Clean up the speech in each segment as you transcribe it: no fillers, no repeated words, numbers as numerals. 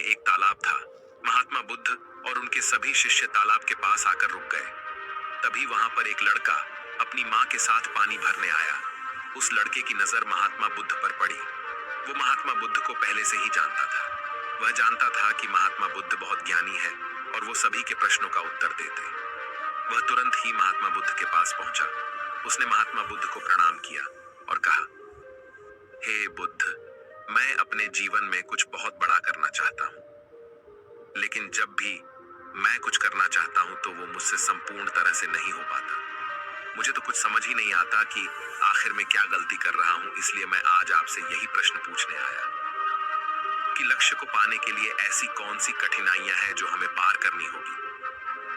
एक तालाब था। महात्मा बुद्ध और उनके सभी शिष्य तालाब के पास आकर रुक गए। तभी वहां पर एक लड़का अपनी माँ के साथ पानी भरने आया। उस लड़के की नजर महात्मा बुद्ध पर पड़ी। वो महात्मा बुद्ध को पहले से ही जानता था। वह जानता था कि महात्मा बुद्ध बहुत ज्ञानी है और वो सभी के प्रश्नों का उत्तर देते। वह तुरंत ही महात्मा बुद्ध के पास पहुंचा। उसने महात्मा बुद्ध को प्रणाम किया और कहा, हे बुद्ध, मैं अपने जीवन में कुछ बहुत बड़ा करना चाहता हूं, लेकिन जब भी मैं कुछ करना चाहता हूं तो वो मुझसे संपूर्ण तरह से नहीं हो पाता। मुझे तो कुछ समझ ही नहीं आता कि आखिर में क्या गलती कर रहा हूं। इसलिए मैं आज आपसे यही प्रश्न पूछने आया कि लक्ष्य को पाने के लिए ऐसी कौन सी कठिनाइयां हैं जो हमें पार करनी होगी।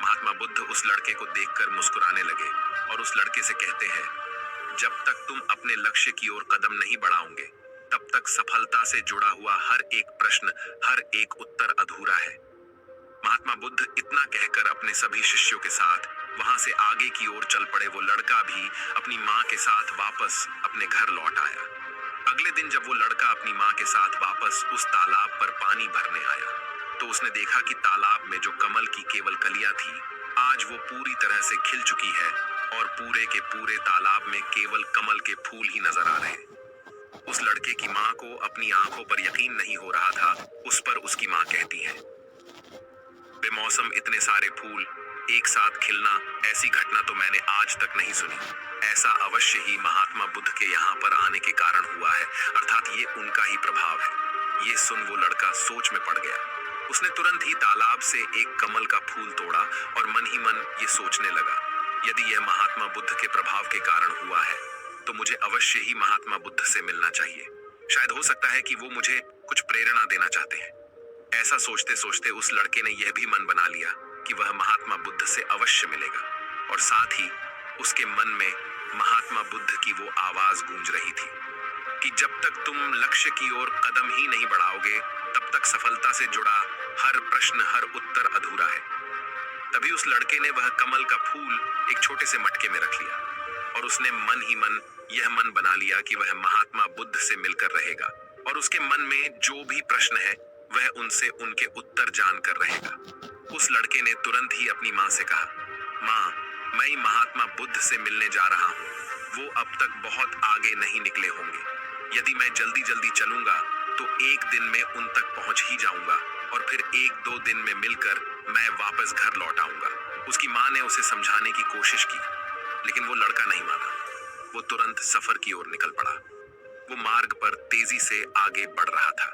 महात्मा बुद्ध उस लड़के को देखकर मुस्कुराने लगे और उस लड़के से कहते हैं, जब तक तुम अपने लक्ष्य की ओर कदम नहीं बढ़ाओगे, तब तक सफलता से जुड़ा हुआ हर एक प्रश्न, हर एक उत्तर अधूरा है। महात्मा बुद्ध इतना कहकर अपने सभी शिष्यों के साथ वहां से आगे की ओर चल पड़े। वो लड़का भी अपनी माँ के साथ वापस अपने घर लौट आया। अगले दिन जब वो लड़का अपनी माँ के साथ वापस उस तालाब पर पानी भरने आया, तो उसने देखा कि तालाब में जो कमल की केवल कलियां थी, आज वो पूरी तरह से खिल चुकी है और पूरे के पूरे तालाब में केवल कमल के फूल ही नजर आ रहे। उस लड़के की माँ को अपनी आंखों पर यकीन नहीं हो रहा था। उस पर उसकी माँ कहती है, बेमौसम इतने सारे फूल एक साथ खिलना, ऐसी घटना तो मैंने आज तक नहीं सुनी। ऐसा अवश्य ही महात्मा बुद्ध के यहाँ पर आने के कारण हुआ है, अर्थात ये उनका ही प्रभाव है। ये सुन वो लड़का सोच में पड़ गया। उसने तुरंत ही तालाब से एक कमल का फूल तोड़ा और मन ही मन ये सोचने लगा, यदि यह महात्मा बुद्ध के प्रभाव के कारण हुआ है तो मुझे अवश्य ही महात्मा बुद्ध से मिलना चाहिए। शायद हो सकता है कि वो मुझे कुछ प्रेरणा देना चाहते हैं। ऐसा सोचते सोचते उस लड़के ने यह भी मन बना लिया कि वह महात्मा बुद्ध से अवश्य मिलेगा। और साथ ही उसके मन में महात्मा बुद्ध की वो आवाज गूंज रही थी कि जब तक तुम लक्ष्य की ओर कदम ही नहीं बढ़ाओगे, तब तक सफलता से जुड़ा हर प्रश्न, हर उत्तर अधूरा है। तभी उस लड़के ने वह कमल का फूल एक छोटे से मटके में रख लिया और उसने मन ही मन यह मन बना लिया कि वह महात्मा बुद्ध से मिलकर रहेगा और उसके मन में जो भी प्रश्न है वह उनसे उनके उत्तर जानकर रहेगा। उस लड़के ने तुरंत ही अपनी माँ से कहा, माँ, मैं महात्मा बुद्ध से मिलने जा रहा हूँ। वो अब तक बहुत आगे नहीं निकले होंगे। यदि मैं जल्दी जल्दी चलूंगा तो एक दिन में उन तक पहुंच ही जाऊंगा और फिर एक दो दिन में मिलकर मैं वापस घर लौट आऊंगा। उसकी माँ ने उसे समझाने की कोशिश की, लेकिन वो लड़का नहीं माना। वो तुरंत सफर की ओर निकल पड़ा। वो मार्ग पर तेजी से आगे बढ़ रहा था।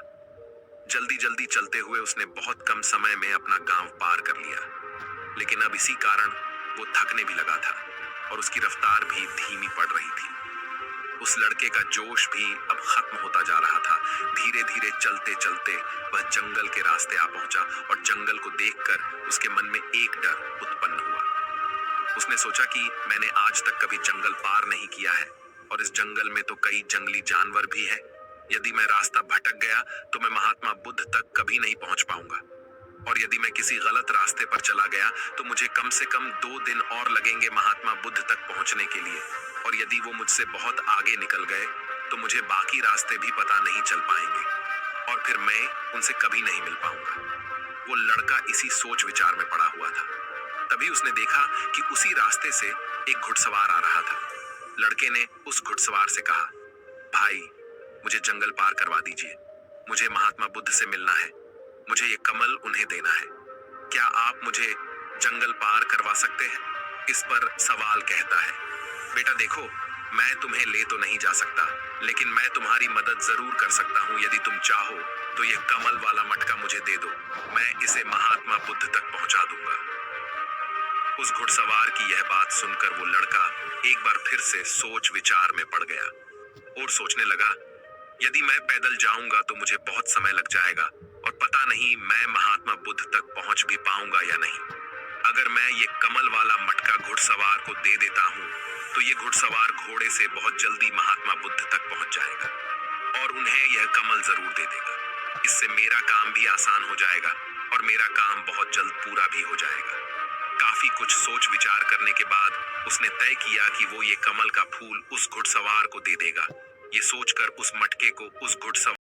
जल्दी जल्दी चलते हुए उसने बहुत कम समय में अपना गांव पार कर लिया, लेकिन अब इसी कारण वो थकने भी लगा था और उसकी रफ्तार भी धीमी पड़ रही थी। उस लड़के का जोश भी अब खत्म होता जा रहा था। धीरे धीरे चलते चलते वह जंगल के रास्ते आ पहुंचा और जंगल को देखकर उसके मन में एक डर उत्पन्न हुआ। उसने सोचा कि मैंने आज तक कभी जंगल पार नहीं किया है और इस जंगल में तो कई जंगली जानवर भी हैं। यदि मैं रास्ता भटक गया तो मैं महात्मा बुद्ध तक कभी नहीं पहुंच पाऊंगा, और यदि मैं किसी गलत रास्ते पर चला गया तो मुझे कम से कम 2 दिन और लगेंगे महात्मा बुद्ध तक पहुंचने के लिए, और यदि वो मुझसे बहुत आगे निकल गए तो मुझे बाकी रास्ते भी पता नहीं चल पाएंगे और फिर मैं उनसे कभी नहीं मिल पाऊंगा। वो लड़का इसी सोच विचार में पड़ा हुआ था। तभी उसने देखा कि उसी रास्ते से एक घुड़सवार आ रहा था। लड़के ने उस घुड़सवार से कहा, भाई, मुझे जंगल पार करवा दीजिए। मुझे महात्मा बुद्ध से मिलना है। मुझे ये कमल उन्हें देना है। क्या आप मुझे जंगल पार करवा सकते हैं? इस पर सवाल कहता है, बेटा देखो, मैं तुम्हें ले तो नहीं जा सकता, लेकिन मैं तुम्हारी मदद जरूर कर सकता हूँ। यदि तुम चाहो तो ये कमल वाला मटका मुझे दे दो, मैं इसे महात्मा बुद्ध तक पहुंचा दूंगा। उस घुड़सवार की यह बात सुनकर वो लड़का एक बार फिर से सोच विचार में पड़ गया और सोचने लगा, यदि मैं पैदल जाऊंगा तो मुझे बहुत समय लग जाएगा और पता नहीं मैं महात्मा बुद्ध तक पहुंच भी पाऊंगा या नहीं। अगर मैं ये कमल वाला मटका घुड़सवार को दे देता हूं तो ये घुड़सवार घोड़े से बहुत जल्दी महात्मा बुद्ध तक पहुंच जाएगा और उन्हें यह कमल जरूर दे देगा। इससे मेरा काम भी आसान हो जाएगा और मेरा काम बहुत जल्द पूरा भी हो जाएगा। काफी कुछ सोच विचार करने के बाद उसने तय किया कि वो ये कमल का फूल उस घुड़सवार को दे देगा। ये सोचकर उस मटके को उस घुड़सवार